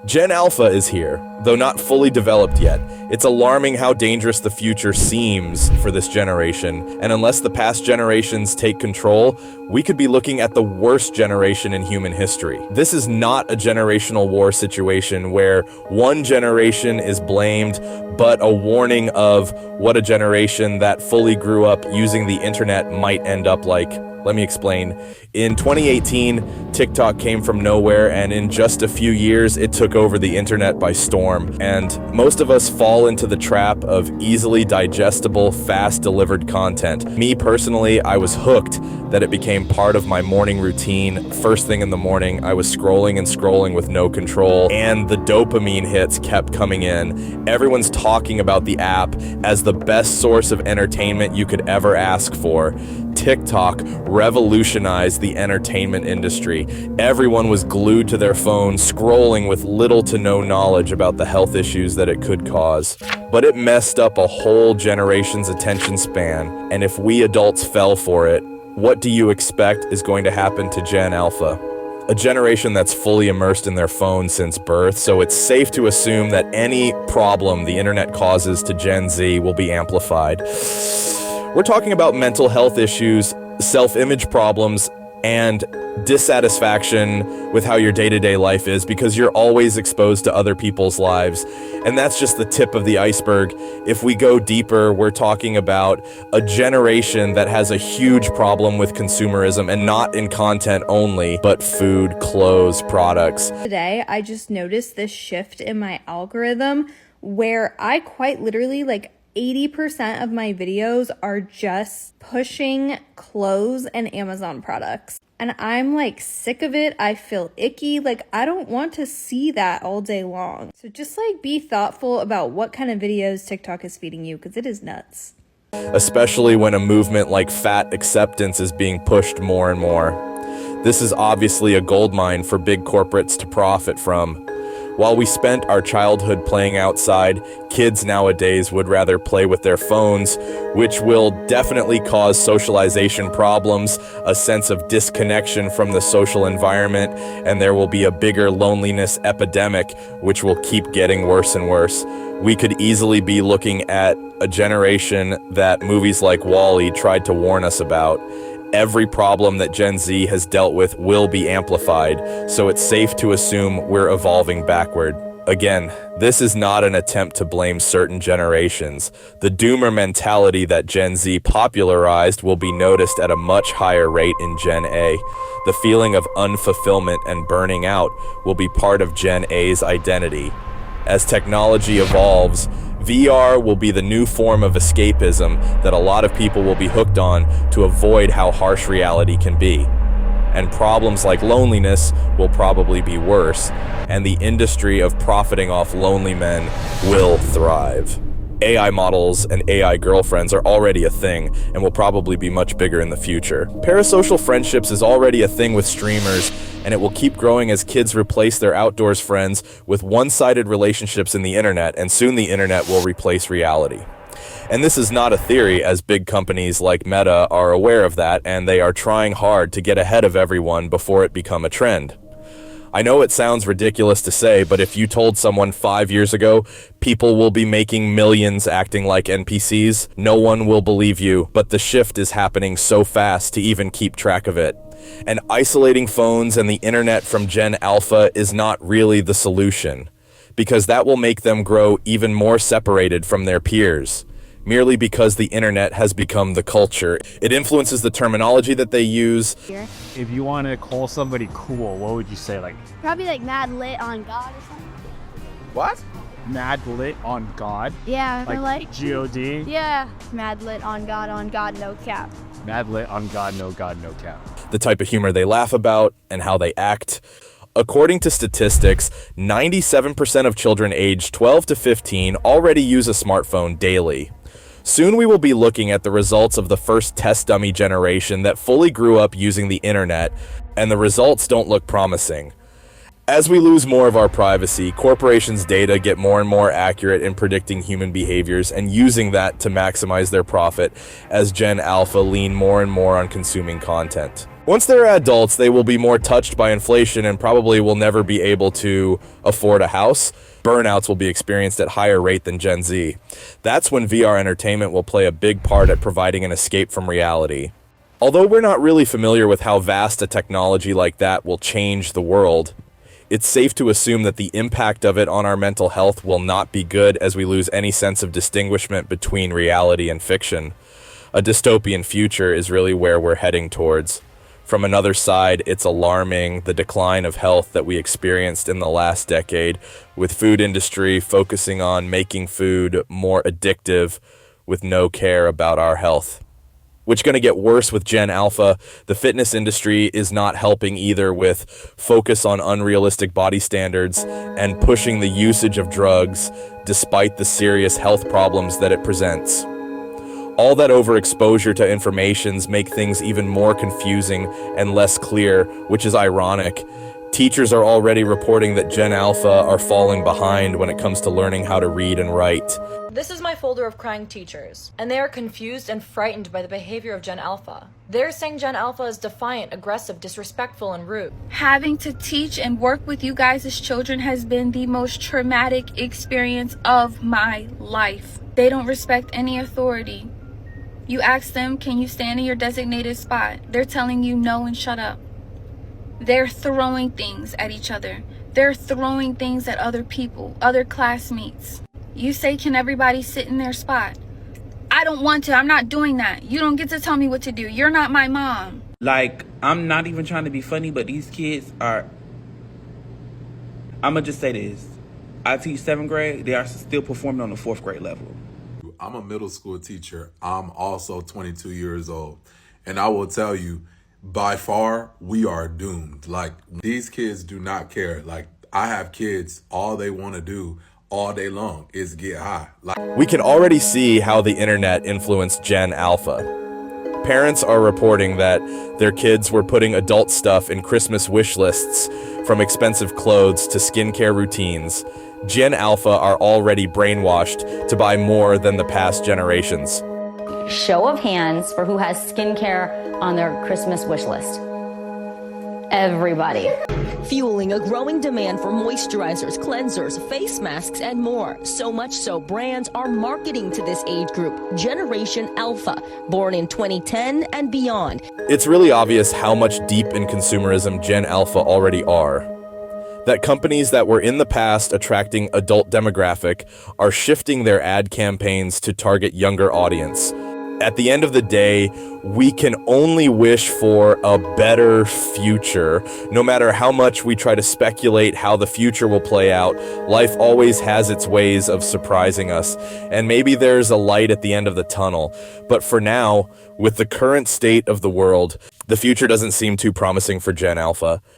Gen Alpha is here, though not fully developed yet. It's alarming how dangerous the future seems for this generation, and unless the past generations take control, we could be looking at the worst generation in human history. This is not a generational war situation where one generation is blamed, but a warning of what a generation that fully grew up using the internet might end up like. Let me explain. In 2018, TikTok came from nowhere, and in just a few years, it took over the internet by storm. And most of us fall into the trap of easily digestible, fast-delivered content. Me personally, I was hooked that it became part of my morning routine. First thing in the morning, I was scrolling and scrolling with no control, and the dopamine hits kept coming in. Everyone's talking about the app as the best source of entertainment you could ever ask for. TikTok revolutionized the entertainment industry. Everyone was glued to their phone, scrolling with little to no knowledge about the health issues that it could cause. But it messed up a whole generation's attention span, and if we adults fell for it, what do you expect is going to happen to Gen Alpha? A generation that's fully immersed in their phone since birth, so it's safe to assume that any problem the internet causes to Gen Z will be amplified. We're talking about mental health issues, self-image problems, and dissatisfaction with how your day-to-day life is because you're always exposed to other people's lives. And that's just the tip of the iceberg. If we go deeper, we're talking about a generation that has a huge problem with consumerism, and not in content only, but food, clothes, products. Today, I just noticed this shift in my algorithm where I quite literally 80% of my videos are just pushing clothes and Amazon products. And I'm sick of it. I feel icky. I don't want to see that all day long. So just be thoughtful about what kind of videos TikTok is feeding you, because it is nuts. Especially when a movement like fat acceptance is being pushed more and more. This is obviously a goldmine for big corporates to profit from. While we spent our childhood playing outside, kids nowadays would rather play with their phones, which will definitely cause socialization problems, a sense of disconnection from the social environment, and there will be a bigger loneliness epidemic, which will keep getting worse and worse. We could easily be looking at a generation that movies like WALL-E tried to warn us about. Every problem that Gen Z has dealt with will be amplified, so it's safe to assume we're evolving backward. Again, this is not an attempt to blame certain generations. The doomer mentality that Gen Z popularized will be noticed at a much higher rate in Gen A. The feeling of unfulfillment and burning out will be part of Gen A's identity. As technology evolves, VR will be the new form of escapism that a lot of people will be hooked on to avoid how harsh reality can be. And problems like loneliness will probably be worse, and the industry of profiting off lonely men will thrive. AI models and AI girlfriends are already a thing and will probably be much bigger in the future. Parasocial friendships is already a thing with streamers, and it will keep growing as kids replace their outdoors friends with one-sided relationships in the internet, and soon the internet will replace reality. And this is not a theory, as big companies like Meta are aware of that, and they are trying hard to get ahead of everyone before it become a trend. I know it sounds ridiculous to say, but if you told someone 5 years ago, people will be making millions acting like NPCs, no one will believe you, but the shift is happening so fast to even keep track of it. And isolating phones and the internet from Gen Alpha is not really the solution, because that will make them grow even more separated from their peers. Merely because the internet has become the culture. It influences the terminology that they use. If you want to call somebody cool, what would you say? Probably mad lit on God or something. What? Mad lit on God? Yeah, like G-O-D? Yeah, mad lit on God, no cap. Mad lit on God, no cap. The type of humor they laugh about and how they act. According to statistics, 97% of children aged 12 to 15 already use a smartphone daily. Soon we will be looking at the results of the first test dummy generation that fully grew up using the internet, and the results don't look promising. As we lose more of our privacy, corporations' data get more and more accurate in predicting human behaviors and using that to maximize their profit as Gen Alpha lean more and more on consuming content. Once they're adults, they will be more touched by inflation and probably will never be able to afford a house. Burnouts will be experienced at higher rate than Gen Z. That's when VR entertainment will play a big part at providing an escape from reality. Although we're not really familiar with how vast a technology like that will change the world, it's safe to assume that the impact of it on our mental health will not be good as we lose any sense of distinguishment between reality and fiction. A dystopian future is really where we're heading towards. From another side, it's alarming the decline of health that we experienced in the last decade, with food industry focusing on making food more addictive with no care about our health. Which is going to get worse with Gen Alpha. The fitness industry is not helping either, with focus on unrealistic body standards and pushing the usage of drugs despite the serious health problems that it presents. All that overexposure to informations make things even more confusing and less clear, which is ironic. Teachers are already reporting that Gen Alpha are falling behind when it comes to learning how to read and write. This is my folder of crying teachers, and they are confused and frightened by the behavior of Gen Alpha. They're saying Gen Alpha is defiant, aggressive, disrespectful, and rude. Having to teach and work with you guys as children has been the most traumatic experience of my life. They don't respect any authority. You ask them, can you stand in your designated spot? They're telling you no and shut up. They're throwing things at each other. They're throwing things at other people, other classmates. You say, can everybody sit in their spot? I don't want to. I'm not doing that. You don't get to tell me what to do. You're not my mom. Like, I'm not even trying to be funny, but these kids are... I'm going to just say this. I teach 7th grade. They are still performing on the 4th grade level. I'm a middle school teacher. I'm also 22 years old. And I will tell you, by far, we are doomed. Like, these kids do not care. Like, I have kids, all they want to do all day long is get high. We can already see how the internet influenced Gen Alpha. Parents are reporting that their kids were putting adult stuff in Christmas wish lists, from expensive clothes to skincare routines. Gen Alpha are already brainwashed to buy more than the past generations. Show of hands for who has skincare on their Christmas wish list. Everybody. Fueling a growing demand for moisturizers, cleansers, face masks, and more. So much so, brands are marketing to this age group, Generation Alpha, born in 2010 and beyond. It's really obvious how much deep in consumerism Gen Alpha already are. That companies that were in the past attracting adult demographic are shifting their ad campaigns to target younger audience. At the end of the day, we can only wish for a better future. No matter how much we try to speculate how the future will play out, life always has its ways of surprising us. And maybe there's a light at the end of the tunnel. But for now, with the current state of the world, the future doesn't seem too promising for Gen Alpha.